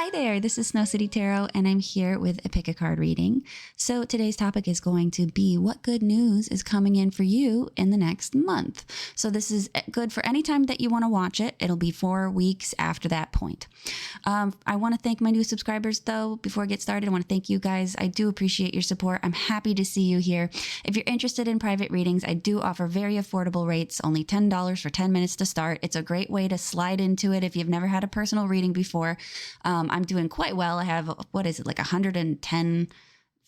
Hi there, this is Snow City Tarot, and I'm here with a pick a card reading. So today's topic is going to be what good news is coming in for you in the next month. So this is good for any time that you want to watch it. It'll be 4 weeks after that point. I want to thank my new subscribers though. Before I get started, I want to thank you guys. I do appreciate your support. I'm happy to see you here. If you're interested in private readings, I do offer very affordable rates, only $10 for 10 minutes to start. It's a great way to slide into it if you've never had a personal reading before. I'm doing quite well. I have, what is it, like 110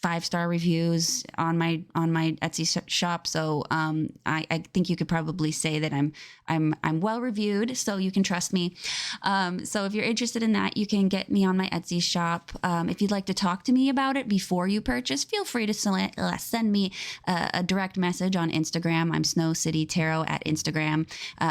5-star reviews on my Etsy shop. So I think you could probably say that I'm well reviewed, so you can trust me. So if you're interested in that, you can get me on my Etsy shop. If you'd like to talk to me about it before you purchase, feel free to send me a direct message on Instagram. I'm Snow City Tarot at Instagram.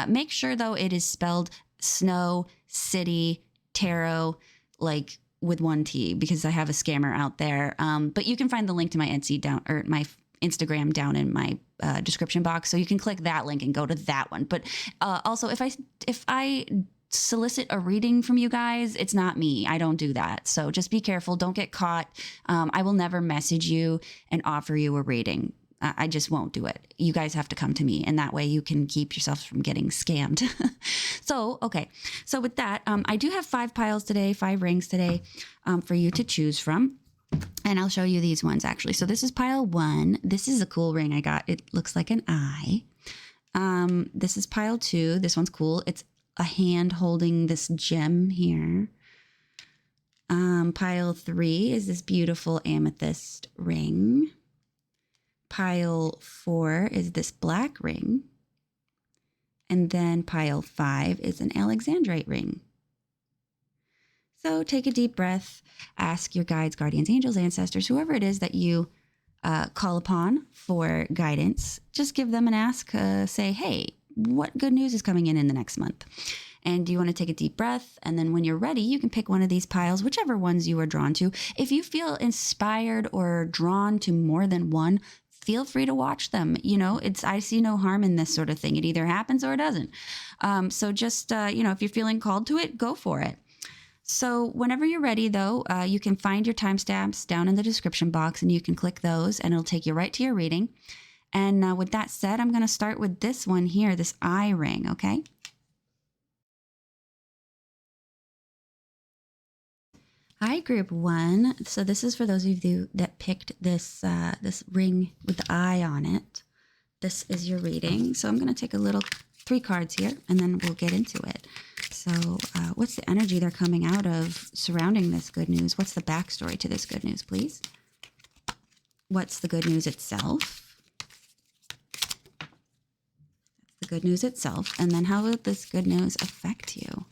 Make sure though it is spelled Snow City Tarot, like with one T, because I have a scammer out there. But you can find the link to my Etsy down, or my Instagram down in my description box. So you can click that link and go to that one. But also if I solicit a reading from you guys, it's not me. I don't do that. So just be careful. Don't get caught. I will never message you and offer you a reading. I just won't do it. You guys have to come to me, and that way you can keep yourself from getting scammed. So, okay. So with that, I do have 5 piles today, 5 rings today for you to choose from. And I'll show you these ones actually. So this is pile 1. This is a cool ring I got. It looks like an eye. This is pile 2. This one's cool. It's a hand holding this gem here. Pile 3 is this beautiful amethyst ring. Pile 4 is this black ring. And then pile 5 is an Alexandrite ring. So take a deep breath, ask your guides, guardians, angels, ancestors, whoever it is that you call upon for guidance. Just give them an ask, say, hey, what good news is coming in the next month? And you want to take a deep breath. And then when you're ready, you can pick one of these piles, whichever ones you are drawn to. If you feel inspired or drawn to more than one, feel free to watch them. You know, I see no harm in this sort of thing. It either happens or it doesn't. So just, if you're feeling called to it, go for it. So whenever you're ready, though, you can find your timestamps down in the description box, and you can click those and it'll take you right to your reading. And with that said, I'm going to start with this one here, this eye ring, okay? Hi, group 1. So this is for those of you that picked this this ring with the eye on it. This is your reading. So I'm going to take 3 cards here, and then we'll get into it. So what's the energy they're coming out of surrounding this good news? What's the backstory to this good news, please? What's the good news itself? That's the good news itself. And then how will this good news affect you?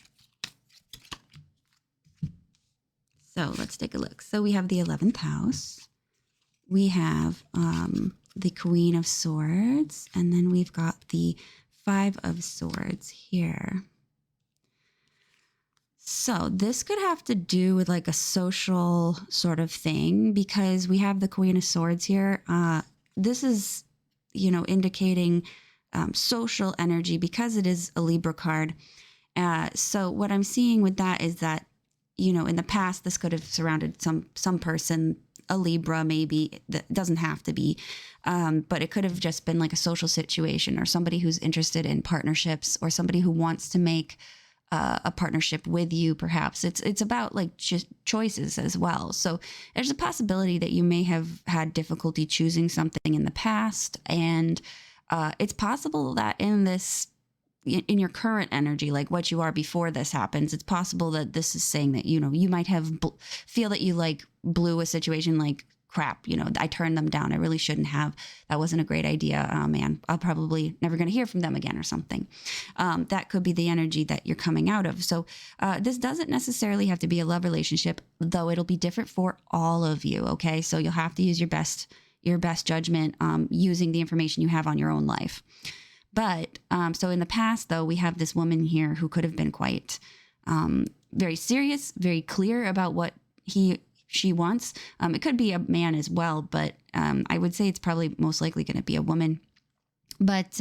So let's take a look. So we have the 11th house. We have the Queen of Swords. And then we've got the 5 of Swords here. So this could have to do with like a social sort of thing, because we have the Queen of Swords here. This is, indicating social energy because it is a Libra card. So what I'm seeing with that is that, in the past, this could have surrounded some person, a Libra maybe, that doesn't have to be, but it could have just been like a social situation, or somebody who's interested in partnerships, or somebody who wants to make a partnership with you, perhaps. It's about like just choices as well. So there's a possibility that you may have had difficulty choosing something in the past, and it's possible that in your current energy, like what you are before this happens, it's possible that this is saying that, you might have feel that you like blew a situation like crap. I turned them down. I really shouldn't have. That wasn't a great idea. Oh man, I'll probably never going to hear from them again or something. That could be the energy that you're coming out of. So this doesn't necessarily have to be a love relationship, though it'll be different for all of you. Okay. So you'll have to use your best judgment, using the information you have on your own life. But so in the past, though, we have this woman here who could have been quite very serious, very clear about what she wants. It could be a man as well, but I would say it's probably most likely going to be a woman. But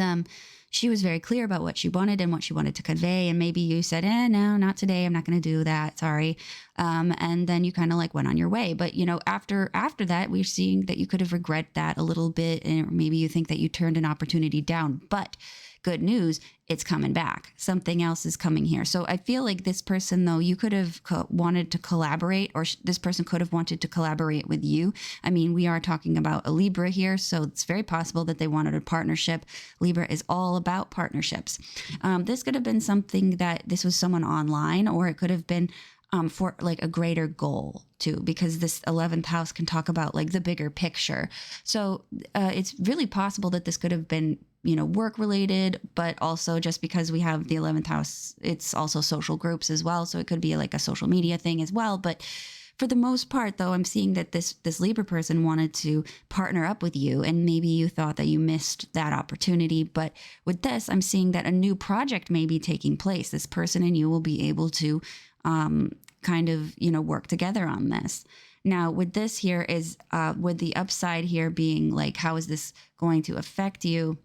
she was very clear about what she wanted and what she wanted to convey. And maybe you said, no, not today. I'm not going to do that. Sorry. And then you kind of like went on your way. But, after that, we're seeing that you could have regret that a little bit. And maybe you think that you turned an opportunity down. But good news, it's coming back. Something else is coming here. So I feel like this person, though, you could have wanted to collaborate, or this person could have wanted to collaborate with you. I mean, we are talking about a Libra here, so it's very possible that they wanted a partnership. Libra is all about partnerships. This could have been something that this was someone online, or it could have been for like a greater goal too, because this 11th house can talk about like the bigger picture. So it's really possible that this could have been, work related, but also just because we have the 11th house, it's also social groups as well. So it could be like a social media thing as well. But for the most part, though, I'm seeing that this Libra person wanted to partner up with you, and maybe you thought that you missed that opportunity. But with this, I'm seeing that a new project may be taking place. This person and you will be able to kind of, work together on this. Now, with this here is with the upside here being like, how is this going to affect you?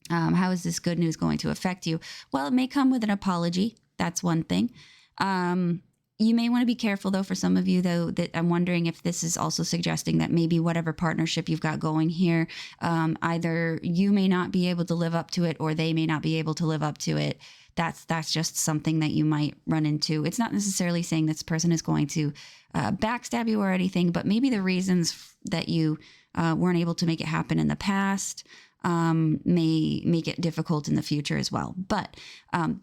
How is this good news going to affect you? Well, it may come with an apology. That's one thing. You may want to be careful, though, for some of you, though, that I'm wondering if this is also suggesting that maybe whatever partnership you've got going here, either you may not be able to live up to it or they may not be able to live up to it. That's just something that you might run into. It's not necessarily saying this person is going to backstab you or anything, but maybe the reasons that you weren't able to make it happen in the past may make it difficult in the future as well. But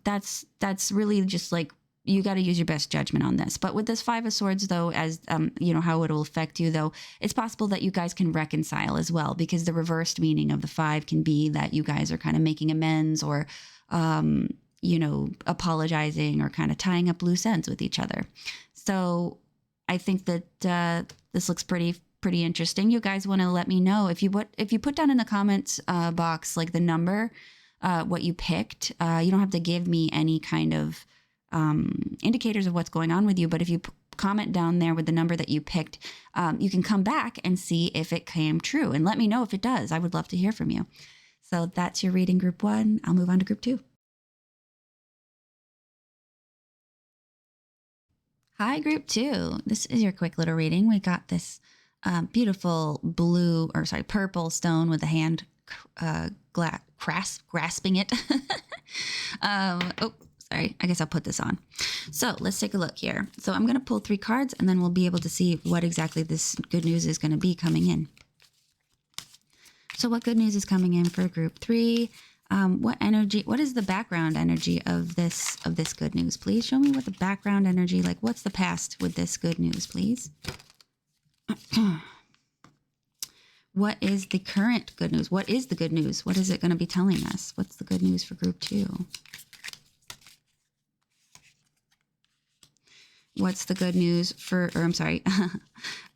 that's really just like, you got to use your best judgment on this. But with this 5 of Swords, though, as how it'll affect you, though, it's possible that you guys can reconcile as well, because the reversed meaning of the 5 can be that you guys are kind of making amends, or apologizing, or kind of tying up loose ends with each other. So I think that this looks pretty interesting. You guys want to let me know if you put down in the comments box like the number, what you picked. You don't have to give me any kind of indicators of what's going on with you, but if you comment down there with the number that you picked, you can come back and see if it came true, and let me know if it does. I would love to hear from you. So that's your reading, group 1. I'll move on to group 2. Hi, group 2. This is your quick little reading. We got this beautiful purple stone with the hand grasping it. Sorry, I guess I'll put this on. So let's take a look here. So I'm going to pull 3 cards, and then we'll be able to see what exactly this good news is going to be coming in. So what good news is coming in for group 3? What is the background energy of this good news? Please show me what the background energy, like what's the past with this good news, please? What is the current good news? What is the good news? What is it going to be telling us? What's the good news for group 2? What's the good news for, or I'm sorry,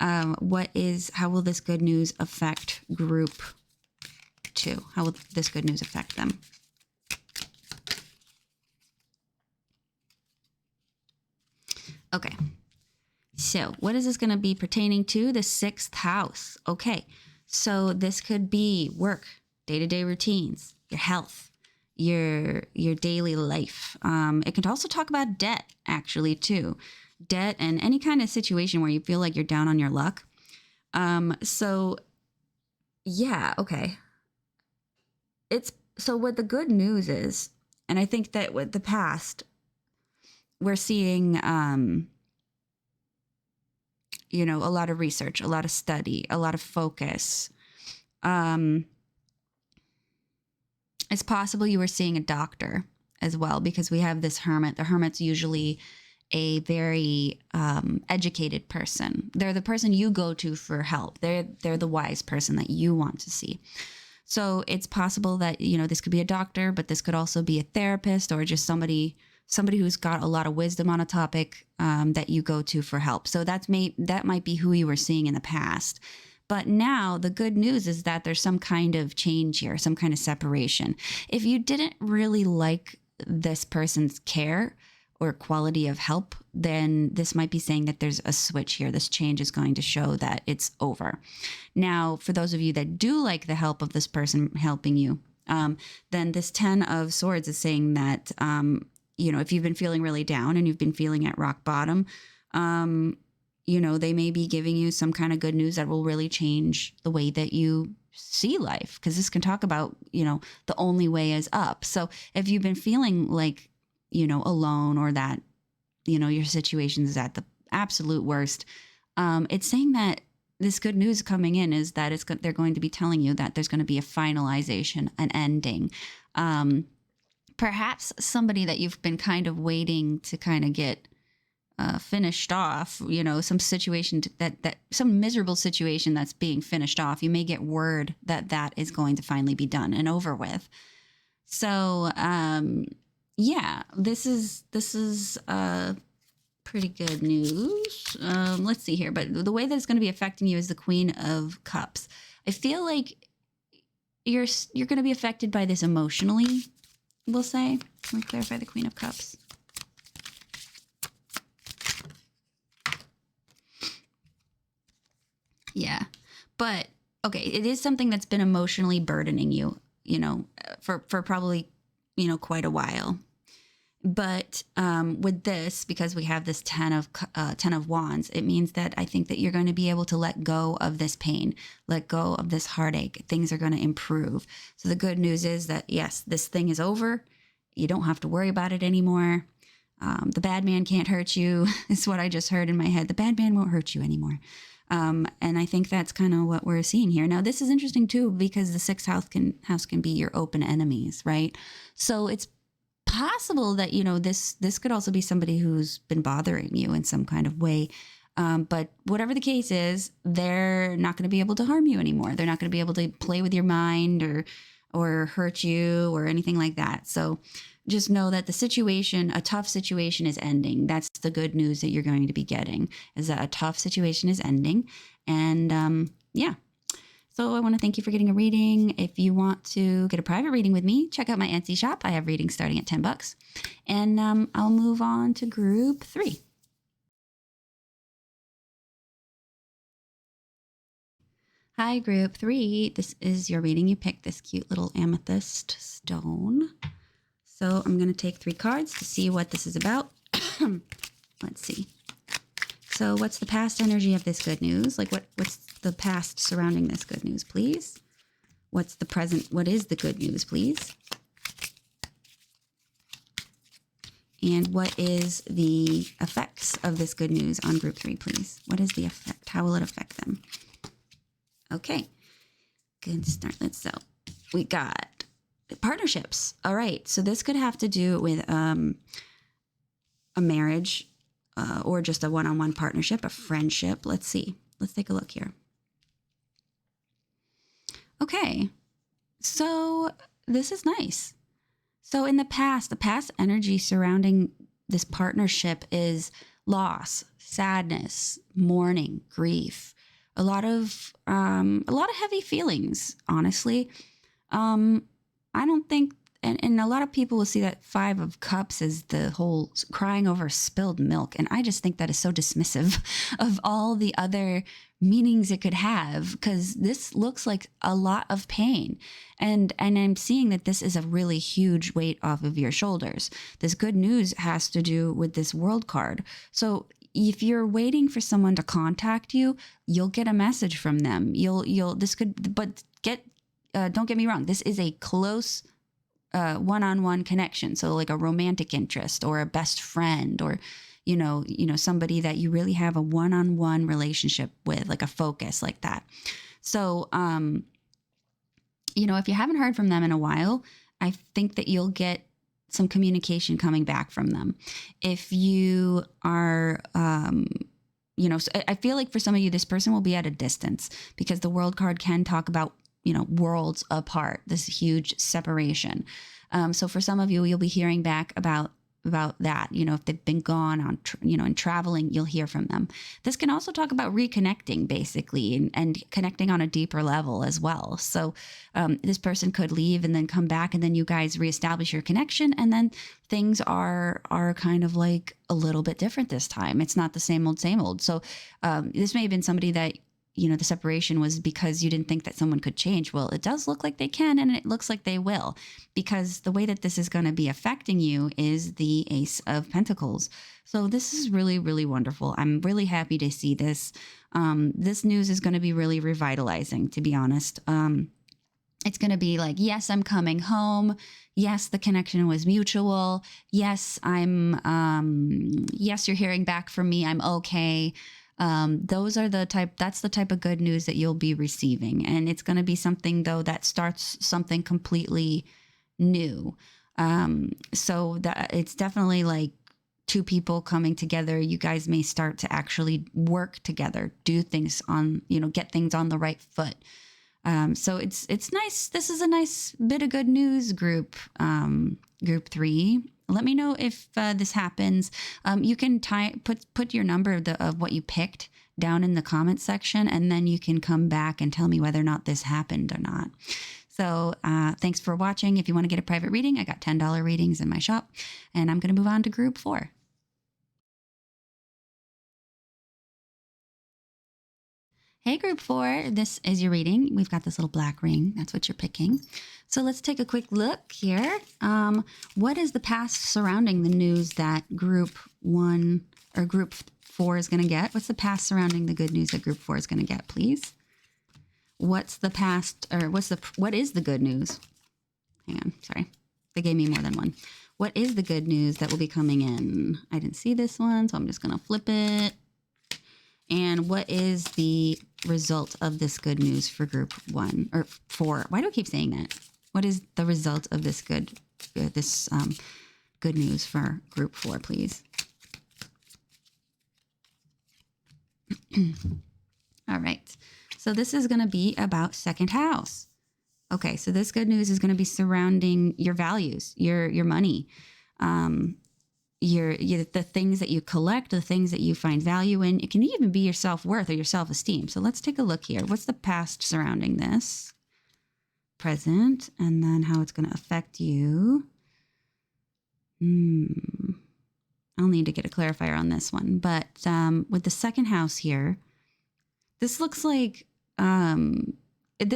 how will this good news affect group 2? How will this good news affect them? Okay. So what is this going to be pertaining to? The 6th house. Okay. So this could be work, day-to-day routines, your health, your daily life. It could also talk about debt, actually, too. Debt and any kind of situation where you feel like you're down on your luck. So yeah, okay. So what the good news is, and I think that with the past, we're seeing, a lot of research, a lot of study, a lot of focus. It's possible you were seeing a doctor as well, because we have this hermit. The hermit's usually a very educated person. They're the person you go to for help. They're the wise person that you want to see. So it's possible that, this could be a doctor, but this could also be a therapist, or just somebody who's got a lot of wisdom on a topic that you go to for help. So that might be who you were seeing in the past. But now the good news is that there's some kind of change here, some kind of separation. If you didn't really like this person's care or quality of help, then this might be saying that there's a switch here. This change is going to show that it's over. Now, for those of you that do like the help of this person helping you, Then this 10 of Swords is saying that, if you've been feeling really down and you've been feeling at rock bottom, they may be giving you some kind of good news that will really change the way that you see life. Because this can talk about, the only way is up. So if you've been feeling like, alone, or that, your situation is at the absolute worst, it's saying that this good news coming in is that they're going to be telling you that there's going to be a finalization, an ending. Perhaps somebody that you've been kind of waiting to kind of get finished off, some situation that some miserable situation that's being finished off. You may get word that is going to finally be done and over with. So, this is pretty good news. Let's see here. But the way that it's going to be affecting you is the Queen of Cups. I feel like you're going to be affected by this emotionally, we'll say. Let me clarify the Queen of Cups. Yeah. But, okay, it is something that's been emotionally burdening you, for probably, quite a while. But with this, because we have this 10 of Wands, it means that I think that you're going to be able to let go of this pain, let go of this heartache. Things are going to improve. So the good news is that, yes, this thing is over. You don't have to worry about it anymore. The bad man can't hurt you. Is what I just heard in my head. The bad man won't hurt you anymore. And I think that's kind of what we're seeing here. Now, this is interesting, too, because the sixth house can be your open enemies, right? So it's possible that, this could also be somebody who's been bothering you in some kind of way. But whatever the case is, they're not going to be able to harm you anymore. They're not going to be able to play with your mind or hurt you or anything like that. So just know that a tough situation is ending. That's the good news that you're going to be getting, is that a tough situation is ending. And so I want to thank you for getting a reading. If you want to get a private reading with me, check out my Etsy shop. I have readings starting at $10. And I'll move on to group 3. Hi, group 3. This is your reading. You picked this cute little amethyst stone. So I'm going to take 3 cards to see what this is about. Let's see. So what's the past energy of this good news? Like what's the past surrounding this good news, please? What's the present? What is the good news, please? And what is the effects of this good news on group 3, please? What is the effect? How will it affect them? Okay. Good start. So we got partnerships. All right. So this could have to do with a marriage or just a one-on-one partnership, a friendship. Let's see. Let's take a look here. Okay. So this is nice. So in the past energy surrounding this partnership is loss, sadness, mourning, grief, a lot of heavy feelings, honestly. I don't think, and a lot of people will see that 5 of Cups as the whole crying over spilled milk. And I just think that is so dismissive of all the other meanings it could have, because this looks like a lot of pain. And I'm seeing that this is a really huge weight off of your shoulders. This good news has to do with this World card. So if you're waiting for someone to contact you, you'll get a message from them. Don't get me wrong. This is a close one-on-one connection. So like a romantic interest or a best friend or, somebody that you really have a one-on-one relationship with, like a focus like that. So, if you haven't heard from them in a while, I think that you'll get some communication coming back from them. If you are, so I feel like for some of you, this person will be at a distance because the World card can talk about, worlds apart, this huge separation. So for some of you, you'll be hearing back about that, if they've been gone on, and traveling, you'll hear from them. This can also talk about reconnecting basically and connecting on a deeper level as well. So this person could leave and then come back and then you guys reestablish your connection. And then things are kind of like a little bit different this time. It's not the same old, same old. So this may have been somebody that the separation was because you didn't think that someone could change. Well, it does look like they can, and it looks like they will, because the way that this is going to be affecting you is the Ace of Pentacles. So this is really, really wonderful. I'm really happy to see this. This news is going to be really revitalizing, to be honest. It's going to be like, yes, I'm coming home. Yes, the connection was mutual. Yes, yes, you're hearing back from me. I'm okay. That's the type of good news that you'll be receiving. And it's going to be something, though, that starts something completely new. So that it's definitely like two people coming together. You guys may start to actually work together, do things on, get things on the right foot. So it's nice. This is a nice bit of good news, group 3. Let me know if this happens. You can put your number of what you picked down in the comments section, and then you can come back and tell me whether or not this happened or not. So thanks for watching. If you want to get a private reading, I got $10 readings in my shop, and I'm going to move on to group 4. Hey, group 4, this is your reading. We've got this little black ring. That's what you're picking. So let's take a quick look here. What is the past surrounding the news that group 1 or group 4 is going to get? What's the past surrounding the good news that group 4 is going to get, please? What's the past, or what is the good news? Hang on, sorry. They gave me more than one. What is the good news that will be coming in? I didn't see this one, so I'm just going to flip it. And what is the result of this good news for group 1 or 4? Why do I keep saying that? What is the result of this good news for group 4, please? All right. So this is going to be about second house. Okay. So this good news is going to be surrounding your values, your money, the things that you collect, the things that you find value in. It can even be your self-worth or your self-esteem. So let's take a look here. What's the past surrounding this? Present, and then how it's going to affect you. I'll need to get a clarifier on this one. But with the second house here, this looks like...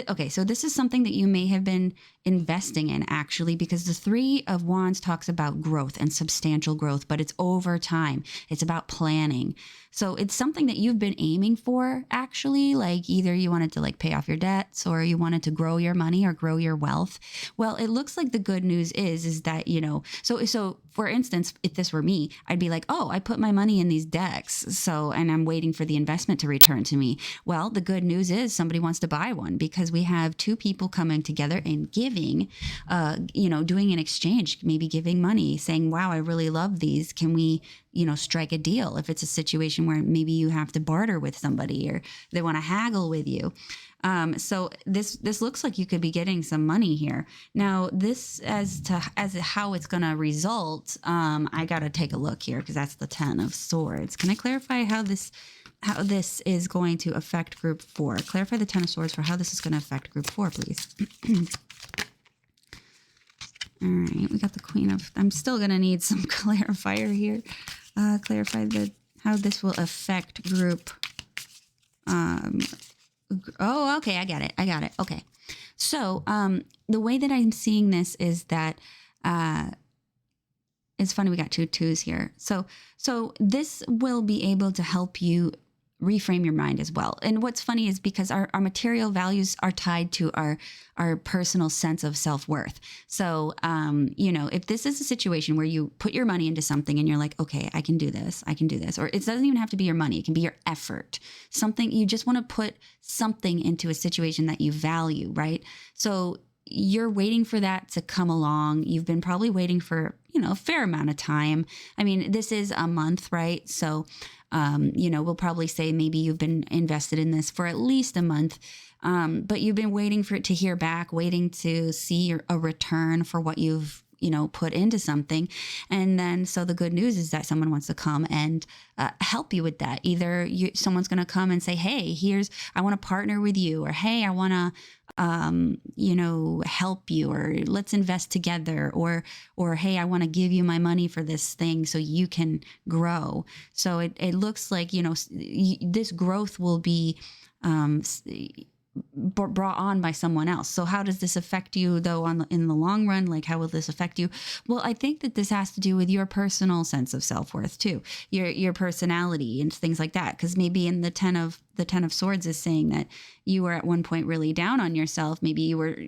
Okay, so this is something that you may have been investing in, actually, because the 3 of Wands talks about growth and substantial growth, but it's over time. It's about planning. So it's something that you've been aiming for, actually, like either you wanted to like pay off your debts or you wanted to grow your money or grow your wealth. Well, it looks like the good news is that, so for instance, if this were me, I'd be like, oh, I put my money in these decks. And I'm waiting for the investment to return to me. Well, the good news is somebody wants to buy one, because we have 2 people coming together and giving, doing an exchange, maybe giving money, saying, wow, I really love these. Can we, strike a deal? If it's a situation where maybe you have to barter with somebody or they want to haggle with you. So this looks like you could be getting some money here. Now, this as how it's going to result, I got to take a look here, because that's the 10 of Swords. Can I clarify how this is going to affect group 4? Clarify the 10 of Swords for how this is going to affect group 4, please. All right, we got the Queen of... I'm still going to need some clarifier here. Clarify how this will affect group... Oh, okay, I got it. Okay. So the way that I'm seeing this is that... it's funny, we got 2 twos here. So this will be able to help you reframe your mind as well. And what's funny is because our material values are tied to our personal sense of self-worth. So, if this is a situation where you put your money into something and you're like, okay, I can do this, or it doesn't even have to be your money. It can be your effort, something you just want to put something into a situation that you value, right? So you're waiting for that to come along. You've been probably waiting for, a fair amount of time. I mean, this is a month, right? So, we'll probably say maybe you've been invested in this for at least a month, but you've been waiting for it to hear back, waiting to see a return for what you've, put into something. And then, so the good news is that someone wants to come and help you with that. Either someone's going to come and say, hey, I want to partner with you, or hey, I want to help you, or let's invest together, or hey, I want to give you my money for this thing so you can grow. So it looks like, this growth will be brought on by someone else. So how does this affect you though in the long run? Like, how will this affect you? Well, I think that this has to do with your personal sense of self-worth too, your personality and things like that. Because maybe in the ten of Swords is saying that you were at one point really down on yourself. Maybe you were,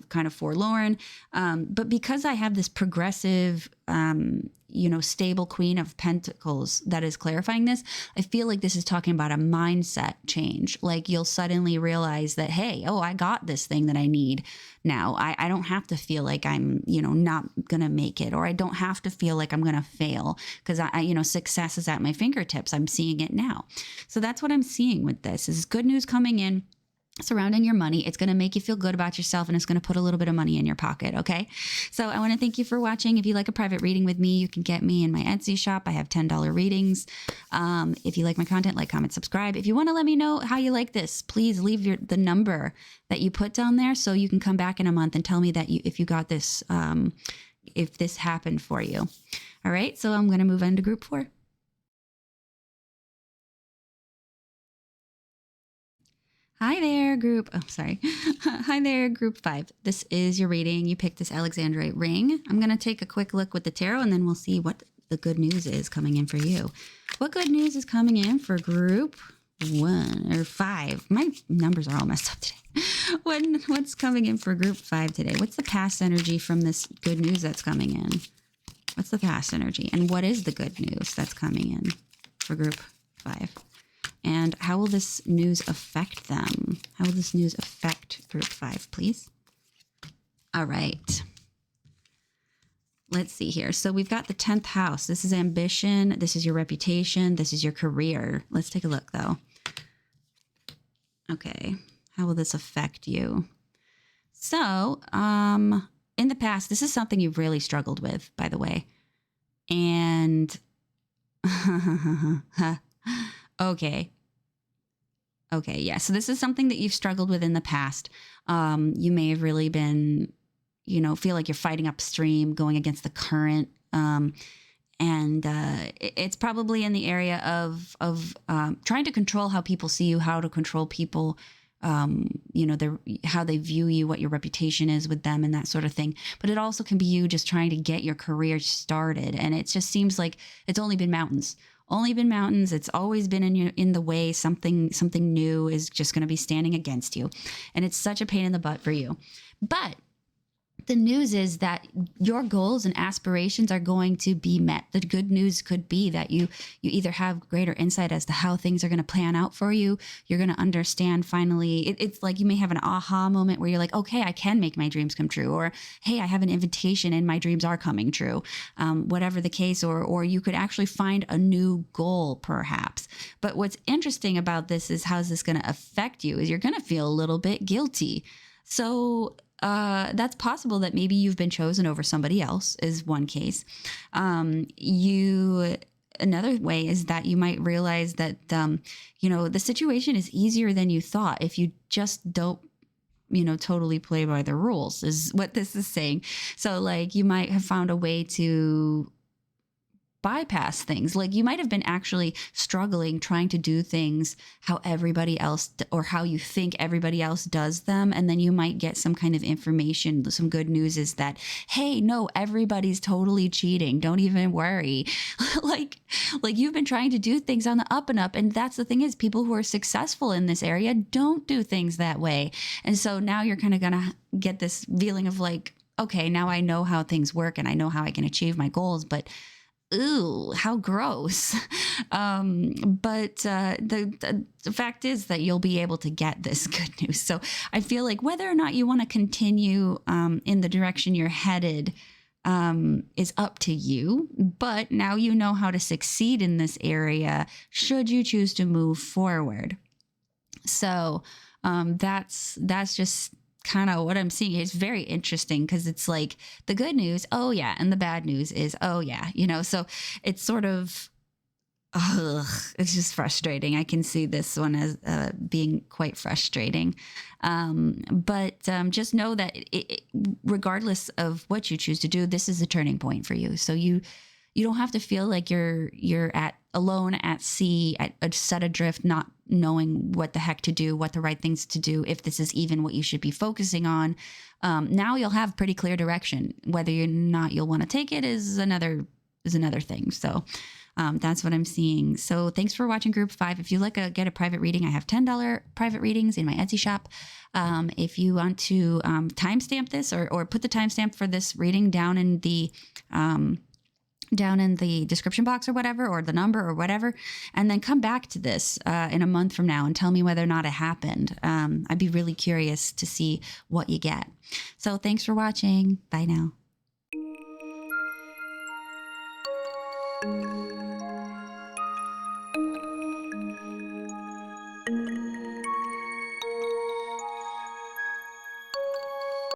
kind of forlorn. But because I have this progressive, stable Queen of Pentacles that is clarifying this, I feel like this is talking about a mindset change. Like, you'll suddenly realize that, hey, I got this thing that I need now. I don't have to feel like I'm, not going to make it, or I don't have to feel like I'm going to fail, because success is at my fingertips. I'm seeing it now. So that's what I'm seeing with this is good news coming in surrounding your money. It's going to make you feel good about yourself, and it's going to put a little bit of money in your pocket. Okay. So I want to thank you for watching. If you like a private reading with me, you can get me in my Etsy shop. I have $10 readings. If you like my content, like, comment, subscribe. If you want to let me know how you like this, please leave the number that you put down there, so you can come back in a month and tell me that if you got this, if this happened for you. All right. So I'm going to move on to group 4. Hi there, group. Oh, sorry. Hi there, group 5. This is your reading. You picked this Alexandrite ring. I'm going to take a quick look with the tarot, and then we'll see what the good news is coming in for you. What good news is coming in for group 1 or 5? My numbers are all messed up today. What's coming in for group 5 today? What's the past energy from this good news that's coming in? What's the past energy? And what is the good news that's coming in for group 5? And how will this news affect them? How will this news affect group 5, please? All right. Let's see here. So we've got the 10th house. This is ambition. This is your reputation. This is your career. Let's take a look, though. Okay. How will this affect you? So, in the past, this is something you've really struggled with, by the way. And, okay. Okay, yeah. So this is something that you've struggled with in the past. You may have really been, feel like you're fighting upstream, going against the current. It's probably in the area of trying to control how people see you, how to control people, how they view you, what your reputation is with them, and that sort of thing. But it also can be you just trying to get your career started. And it just seems like it's only been mountains. It's always been in the way. Something new is just going to be standing against you. And it's such a pain in the butt for you. But the news is that your goals and aspirations are going to be met. The good news could be that you either have greater insight as to how things are going to plan out for you. You're going to understand finally. It's like you may have an aha moment where you're like, okay, I can make my dreams come true. Or, hey, I have an invitation and my dreams are coming true. Whatever the case, or you could actually find a new goal perhaps. But what's interesting about this is how's this going to affect you is you're going to feel a little bit guilty. So that's possible that maybe you've been chosen over somebody else is one case. Another way is that you might realize that, the situation is easier than you thought if you just don't, totally play by the rules is what this is saying. So like you might have found a way to bypass things. Like you might have been actually struggling trying to do things how everybody else or how you think everybody else does them. And then you might get some kind of information. Some good news is that, hey, no, everybody's totally cheating. Don't even worry. like you've been trying to do things on the up and up. And that's the thing is people who are successful in this area don't do things that way. And so now you're kind of going to get this feeling of like, okay, now I know how things work and I know how I can achieve my goals, but ooh, how gross. But the fact is that you'll be able to get this good news. So I feel like whether or not you want to continue in the direction you're headed is up to you. But now you know how to succeed in this area should you choose to move forward. So that's just kind of what I'm seeing. It's very interesting because it's like the good news, oh yeah, and the bad news is, oh yeah, so it's sort of ugh, it's just frustrating. I can see this one as being quite frustrating. But just know that regardless of what you choose to do, this is a turning point for you. So you don't have to feel like you're alone at sea, set adrift, not knowing what the heck to do, what the right things to do, if this is even what you should be focusing on. Now you'll have pretty clear direction. Whether or not you'll want to take it is another thing. So that's what I'm seeing. So thanks for watching Group 5. If you get a private reading, I have $10 private readings in my Etsy shop. If you want to timestamp this or put the timestamp for this reading down in the description box or whatever, or the number or whatever, and then come back to this in a month from now and tell me whether or not it happened. I'd be really curious to see what you get. So thanks for watching. Bye now.